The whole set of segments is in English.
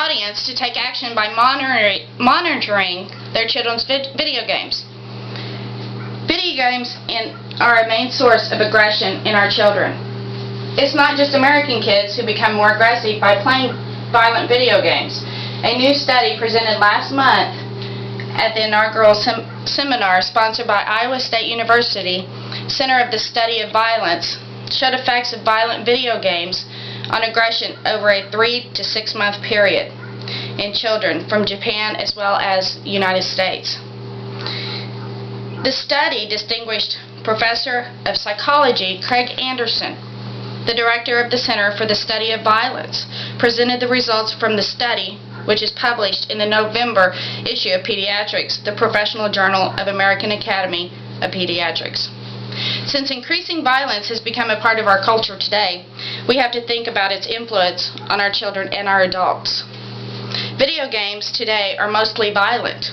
audience to take action by monitoring their children's video games. Video games are a main source of aggression in our children. It's not just American kids who become more aggressive by playing violent video games. A new study presented last month at the inaugural seminar sponsored by Iowa State University Center of the Study of Violence showed effects of violent video games on aggression over a 3 to 6 month period in children from Japan as well as the United States. The study distinguished Professor of Psychology Craig Anderson, the director of the Center for the Study of Violence, presented the results from the study, which is published in the November issue of Pediatrics, the Professional Journal of American Academy of Pediatrics. Since increasing violence has become a part of our culture today, we have to think about its influence on our children and our adults. Video games today are mostly violent.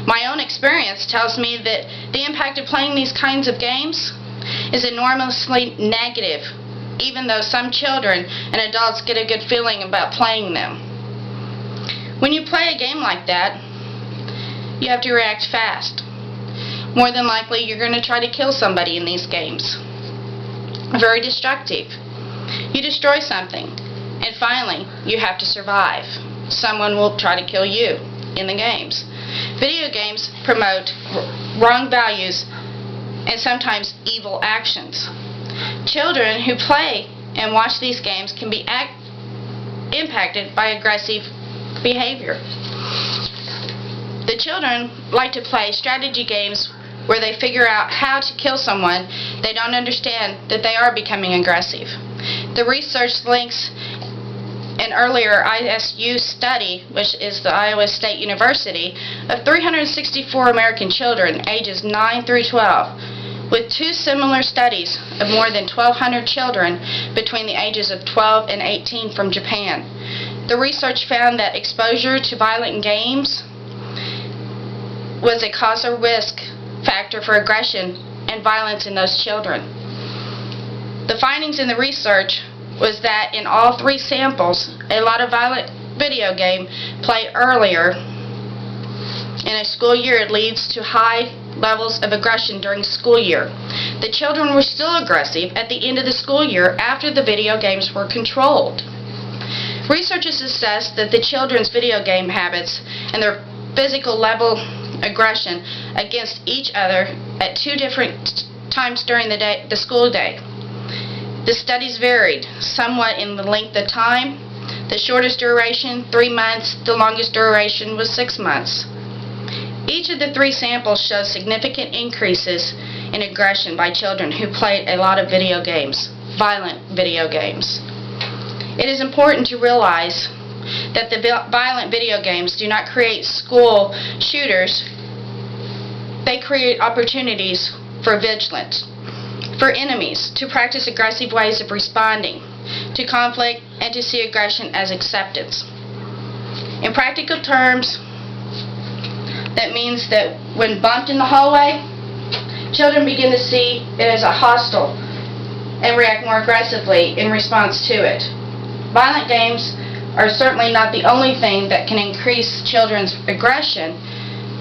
My own experience tells me that the impact of playing these kinds of games is enormously negative, even though some children and adults get a good feeling about playing them. When you play a game like that, you have to react fast. More than likely, you're going to try to kill somebody in these games. Very destructive. You destroy something, and finally, you have to survive. Someone will try to kill you in the games. Video games promote wrong values and sometimes evil actions. Children who play and watch these games can be impacted by aggressive behavior. The children like to play strategy games where they figure out how to kill someone. They don't understand that they are becoming aggressive. The research links an earlier ISU study, which is the Iowa State University, of 364 American children ages 9 through 12, with two similar studies of more than 1,200 children between the ages of 12 and 18 from Japan. The research found that exposure to violent games was a causal risk factor for aggression and violence in those children. The findings in the research was that in all three samples, a lot of violent video game play earlier in a school year leads to high levels of aggression during school year. The children were still aggressive at the end of the school year after the video games were controlled. Researchers assessed that the children's video game habits and their physical level aggression against each other at two different times during the school day. The studies varied somewhat in the length of time. The shortest duration, 3 months. The longest duration was 6 months. Each of the three samples showed significant increases in aggression by children who played a lot of video games, violent video games. It is important to realize that the violent video games do not create school shooters. They create opportunities for vigilance, for enemies to practice aggressive ways of responding to conflict and to see aggression as acceptance. In practical terms, that means that when bumped in the hallway, children begin to see it as a hostile and react more aggressively in response to it. Violent games are certainly not the only thing that can increase children's aggression,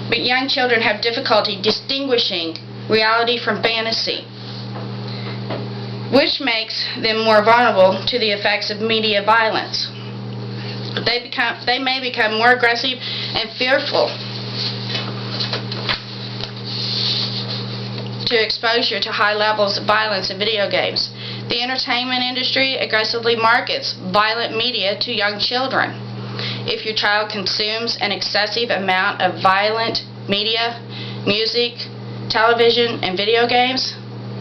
but young children have difficulty distinguishing reality from fantasy, which makes them more vulnerable to the effects of media violence. They may become more aggressive and fearful to exposure to high levels of violence in video games. The entertainment industry aggressively markets violent media to young children. If your child consumes an excessive amount of violent media, music, television, and video games,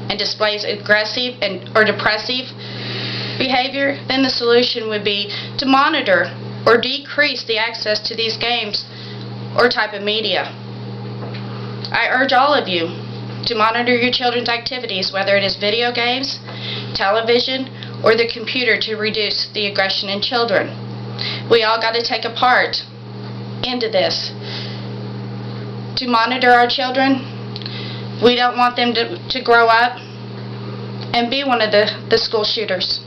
and displays aggressive or depressive behavior, then the solution would be to monitor or decrease the access to these games or type of media. I urge all of you to monitor your children's activities, whether it is video games, television, or the computer, to reduce the aggression in children. We all got to take a part into this to monitor our children. We don't want them to grow up and be one of the school shooters.